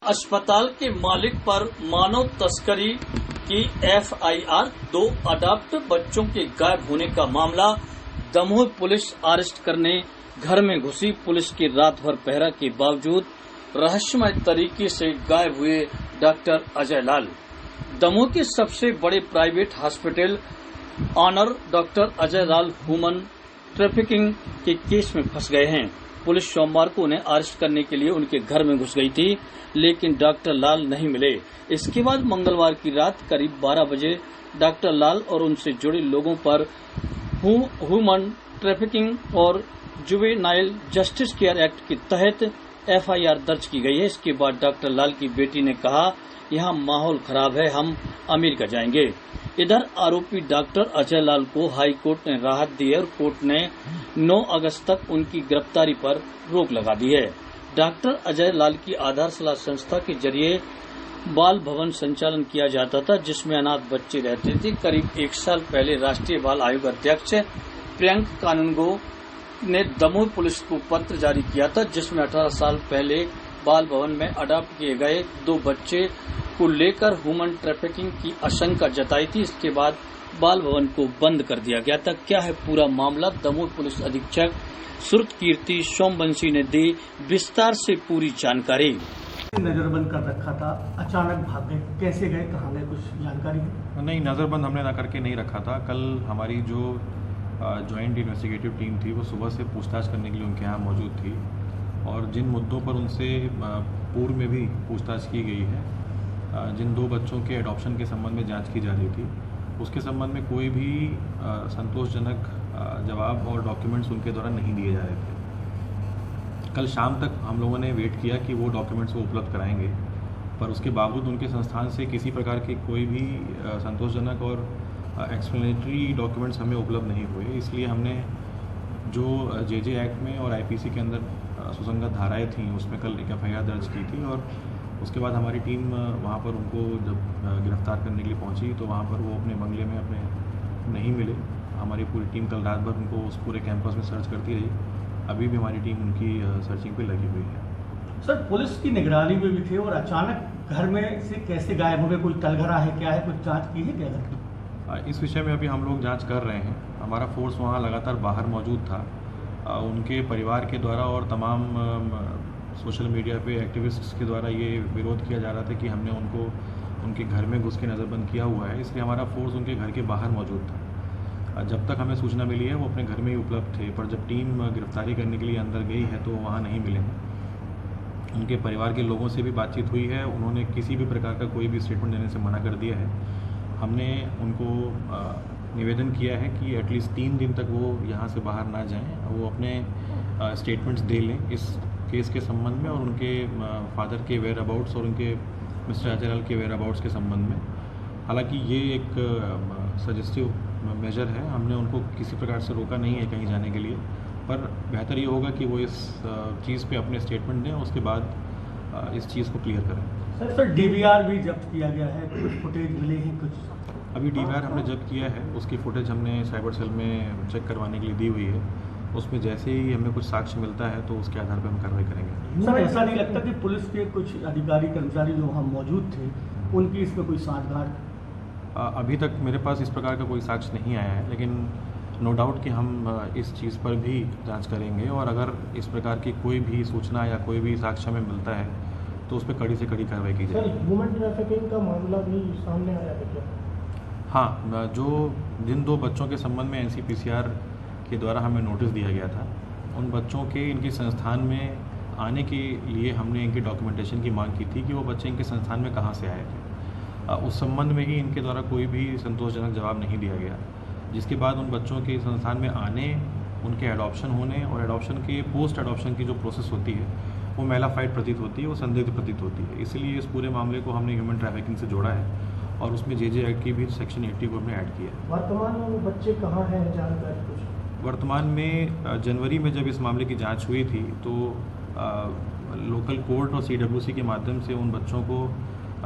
अस्पताल के मालिक पर मानव तस्करी की एफआईआर, 2 अडॉप्ट बच्चों के गायब होने का मामला। दमोह पुलिस अरेस्ट करने घर में घुसी। पुलिस के रात भर पहरा के बावजूद रहस्यमय तरीके से गायब हुए डॉक्टर अजय लाल। दमोह के सबसे बड़े private hospital owner doctor Ajay Lal human trafficking के केस में फंस गए हैं। पुलिस सोमवार को उन्हें अरेस्ट करने के लिए उनके घर में घुस गई थी, लेकिन डॉक्टर लाल नहीं मिले। इसके बाद मंगलवार की रात करीब 12 बजे डॉक्टर लाल और उनसे जुड़े लोगों पर ह्यूमन ट्रैफिकिंग और जुवेनाइल जस्टिस केयर एक्ट के तहत एफआईआर दर्ज की गई है। इसके बाद डॉक्टर लाल की बेटी ने कहा, यहाँ माहौल खराब है, हम अमेरिका जाएंगे। इधर आरोपी डॉक्टर अजय लाल को हाई कोर्ट ने राहत दी है और कोर्ट ने 9 अगस्त तक उनकी गिरफ्तारी पर रोक लगा दी है। डॉक्टर अजय लाल की आधारशिला संस्था के जरिए बाल भवन संचालन किया जाता था, जिसमें अनाथ बच्चे रहते थे। करीब 1 साल पहले राष्ट्रीय बाल आयोग अध्यक्ष प्रियंक कानूनगो ने दमोह पुलिस को पत्र जारी किया था, जिसमें 18 साल पहले बाल भवन में अडॉप्ट किए गए 2 बच्चे को लेकर ह्यूमन ट्रैफिकिंग की आशंका जताई थी। इसके बाद बाल भवन को बंद कर दिया गया था। क्या है पूरा मामला, दमोह पुलिस अधीक्षक श्रुत कीर्ति सोमवंशी ने दी विस्तार से पूरी जानकारी। नजरबंद कर रखा था, अचानक भाग गए, कैसे गए, कहाँ गए, कुछ जानकारी है? नहीं, नज़रबंद हमने ना करके नहीं रखा था। कल हमारी जो जॉइंट इन्वेस्टिगेटिव टीम थी वो सुबह से पूछताछ करने के लिए उनके यहाँ मौजूद थी और जिन मुद्दों पर उनसे पूर्व में भी पूछताछ की गई है, जिन 2 बच्चों के एडॉप्शन के संबंध में जांच की जा रही थी, उसके संबंध में कोई भी संतोषजनक जवाब और डॉक्यूमेंट्स उनके द्वारा नहीं दिए जा रहे थे। कल शाम तक हम लोगों ने वेट किया कि वो डॉक्यूमेंट्स वो उपलब्ध कराएंगे, पर उसके बावजूद उनके संस्थान से किसी प्रकार के कोई भी संतोषजनक और एक्सप्लेनेटरी डॉक्यूमेंट्स हमें उपलब्ध नहीं हुए। इसलिए हमने जो जेजे एक्ट में और आईपीसी के अंदर सुसंगत धाराएं थीं, उसमें कल एक एफआईआर दर्ज की थी और उसके बाद हमारी टीम वहाँ पर उनको जब गिरफ्तार करने के लिए पहुँची तो वहाँ पर वो अपने बंगले में अपने नहीं मिले। हमारी पूरी टीम कल रात भर उनको उस पूरे कैंपस में सर्च करती रही। अभी भी हमारी टीम उनकी सर्चिंग पे लगी हुई है। सर, पुलिस की निगरानी में भी थे और अचानक घर में से कैसे गायब हो गए? कोई तलघरा है, क्या है, कुछ जांच की है क्या घर की? इस विषय में अभी हम लोग जांच कर रहे हैं। हमारा फोर्स वहाँ लगातार बाहर मौजूद था। उनके परिवार के द्वारा और तमाम सोशल मीडिया पे एक्टिविस्ट्स के द्वारा ये विरोध किया जा रहा था कि हमने उनको उनके घर में घुस के नज़रबंद किया हुआ है, इसलिए हमारा फोर्स उनके घर के बाहर मौजूद था। जब तक हमें सूचना मिली है वो अपने घर में ही उपलब्ध थे, पर जब टीम गिरफ्तारी करने के लिए अंदर गई है तो वहाँ नहीं मिले हैं। उनके परिवार के लोगों से भी बातचीत हुई है, उन्होंने किसी भी प्रकार का कोई भी स्टेटमेंट देने से मना कर दिया है। हमने उनको निवेदन किया है कि एटलीस्ट 3 दिन तक वो यहाँ से बाहर ना जाएं, वो अपने स्टेटमेंट्स दे लें इस केस के संबंध में और उनके फादर के वेयर अबाउट्स और उनके मिस्टर अजय लाल के वेयर अबाउट्स के संबंध में। हालांकि ये एक सजेस्टिव मेजर है, हमने उनको किसी प्रकार से रोका नहीं है कहीं जाने के लिए, पर बेहतर ये होगा कि वो इस चीज़ पे अपने स्टेटमेंट दें और उसके बाद इस चीज़ को क्लियर करें। सर, डीवीआर भी जब्त किया गया है, कुछ फुटेज मिले हैं कुछ? अभी डीवीआर हमने जब्त किया है, उसकी फुटेज हमने साइबर सेल में चेक करवाने के लिए दी हुई है। उसमें जैसे ही हमें कुछ साक्ष्य मिलता है तो उसके आधार पर हम कार्रवाई करेंगे। सर, ऐसा नहीं लगता कि पुलिस के कुछ अधिकारी कर्मचारी जो वहाँ मौजूद थे उनकी इसमें कोई साझगार? अभी तक मेरे पास इस प्रकार का कोई साक्ष्य नहीं आया है, लेकिन नो डाउट कि हम इस चीज़ पर भी जांच करेंगे और अगर इस प्रकार की कोई भी सूचना या कोई भी साक्ष्य हमें मिलता है तो उस पर कड़ी से कड़ी कार्रवाई की जाएगी। सर, ह्यूमन ट्रैफिकिंग का मामला भी सामने आया है क्या? हाँ, जो जिन 2 बच्चों के संबंध में एनसीपीसीआर के द्वारा हमें नोटिस दिया गया था, उन बच्चों के इनके संस्थान में आने के लिए हमने इनकी डॉक्यूमेंटेशन की मांग की थी कि वो बच्चे इनके संस्थान में कहाँ से आए थे। उस संबंध में ही इनके द्वारा कोई भी संतोषजनक जवाब नहीं दिया गया, जिसके बाद उन बच्चों के संस्थान में आने, उनके एडॉप्शन होने और एडॉप्शन के पोस्ट एडॉप्शन की जो प्रोसेस होती है वो मेलाफाइड प्रतीत होती है, वो संदिग्ध प्रतीत होती है। इसलिए इस पूरे मामले को हमने ह्यूमन ट्रैफिकिंग से जोड़ा है और उसमें जेजे एक्ट की भी सेक्शन 80 को हमने ऐड किया है। वर्तमान में वो बच्चे कहाँ हैं, जानकारी कुछ? वर्तमान में जनवरी में जब इस मामले की जांच हुई थी तो लोकल कोर्ट और सीडब्ल्यूसी के माध्यम से उन बच्चों को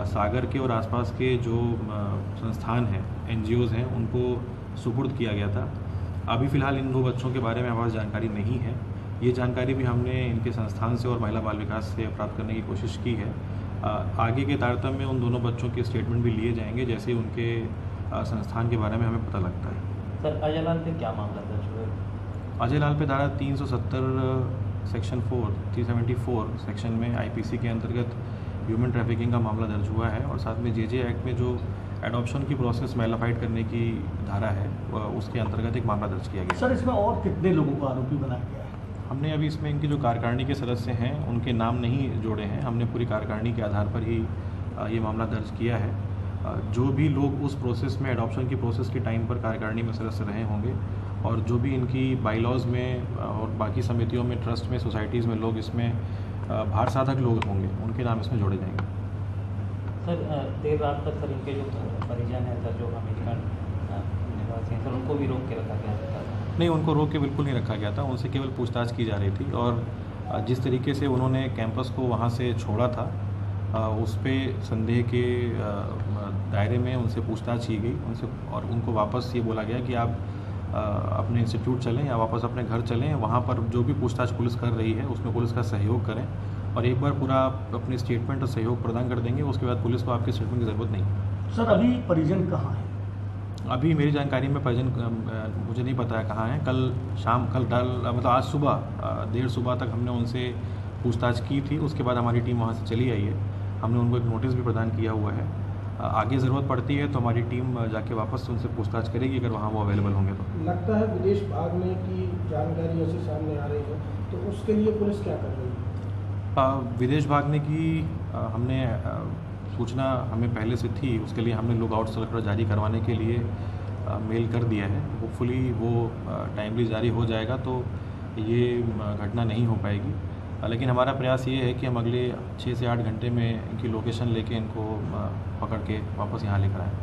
सागर के और आसपास के जो संस्थान हैं, एनजीओज़ हैं, उनको सुपुर्द किया गया था। अभी फ़िलहाल इन 2 बच्चों के बारे में हमारे पास जानकारी नहीं है। ये जानकारी भी हमने इनके संस्थान से और महिला बाल विकास से प्राप्त करने की कोशिश की है। आगे के तारतम्य में उन दोनों बच्चों के स्टेटमेंट भी लिए जाएंगे जैसे ही उनके संस्थान के बारे में हमें पता लगता है। सर अजय लाल पे क्या मामला दर्ज हुआ है? अजय लाल पे धारा 370 सेक्शन 374 सेक्शन में आईपीसी के अंतर्गत ह्यूमन ट्रैफिकिंग का मामला दर्ज हुआ है और साथ में जेजे एक्ट में जो एडॉप्शन की प्रोसेस मैलिफाइड करने की धारा है उसके अंतर्गत एक मामला दर्ज किया गया। सर इसमें और कितने लोगों को आरोपी बनाया गया है? हमने अभी इसमें इनकी जो कार्यकारिणी के सदस्य हैं उनके नाम नहीं जोड़े हैं, हमने पूरी कार्यकारिणी के आधार पर ही ये मामला दर्ज किया है। जो भी लोग उस प्रोसेस में एडॉप्शन की प्रोसेस के टाइम पर कार्यकारिणी में सदस्य रहे होंगे और जो भी इनकी बाईलॉज में और बाकी समितियों में, ट्रस्ट में, सोसाइटीज़ में लोग इसमें भार साधक लोग होंगे उनके नाम इसमें जोड़े जाएंगे। सर देर रात तक सर इनके जो परिजन हैं सर जो अमेरिकन निवासी हैं सर उनको भी रोक के रखा गया था? नहीं, उनको रोक के बिल्कुल नहीं रखा गया था, उनसे केवल पूछताछ की जा रही थी और जिस तरीके से उन्होंने कैंपस को वहाँ से छोड़ा था उस पे संदेह के दायरे में उनसे पूछताछ की गई उनसे और उनको वापस ये बोला गया कि आप अपने इंस्टीट्यूट चलें या वापस अपने घर चलें, वहाँ पर जो भी पूछताछ पुलिस कर रही है उसमें पुलिस का सहयोग करें और एक बार पूरा अपनी स्टेटमेंट और सहयोग प्रदान कर देंगे, उसके बाद पुलिस को आपके स्टेटमेंट की ज़रूरत नहीं। सर अभी परिजन कहाँ हैं? अभी मेरी जानकारी में परिजन मुझे नहीं पता है कहाँ हैं। मतलब आज सुबह देर सुबह तक हमने उनसे पूछताछ की थी, उसके बाद हमारी टीम वहाँ से चली आई है। हमने उनको एक नोटिस भी प्रदान किया हुआ है। आगे ज़रूरत पड़ती है तो हमारी टीम जाके वापस उनसे पूछताछ करेगी अगर वहाँ वो अवेलेबल होंगे तो। लगता है विदेश भागने की जानकारी ऐसी सामने आ रही है तो उसके लिए पुलिस क्या कर रही है? विदेश भागने की हमने सूचना हमें पहले से थी, उसके लिए हमने लुक आउट सर्कुलर जारी करवाने के लिए मेल कर दिया है। होपफुली वो टाइमली जारी हो जाएगा तो ये घटना नहीं हो पाएगी, लेकिन हमारा प्रयास ये है कि हम अगले 6 से 8 घंटे में इनकी लोकेशन लेके इनको पकड़ के वापस यहाँ लेकर आएँ।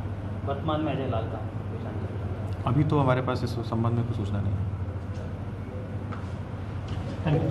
वर्तमान में अजय लाल का कोई जानकारी? अभी तो हमारे पास इस संबंध में कोई सूचना नहीं है। Thank you.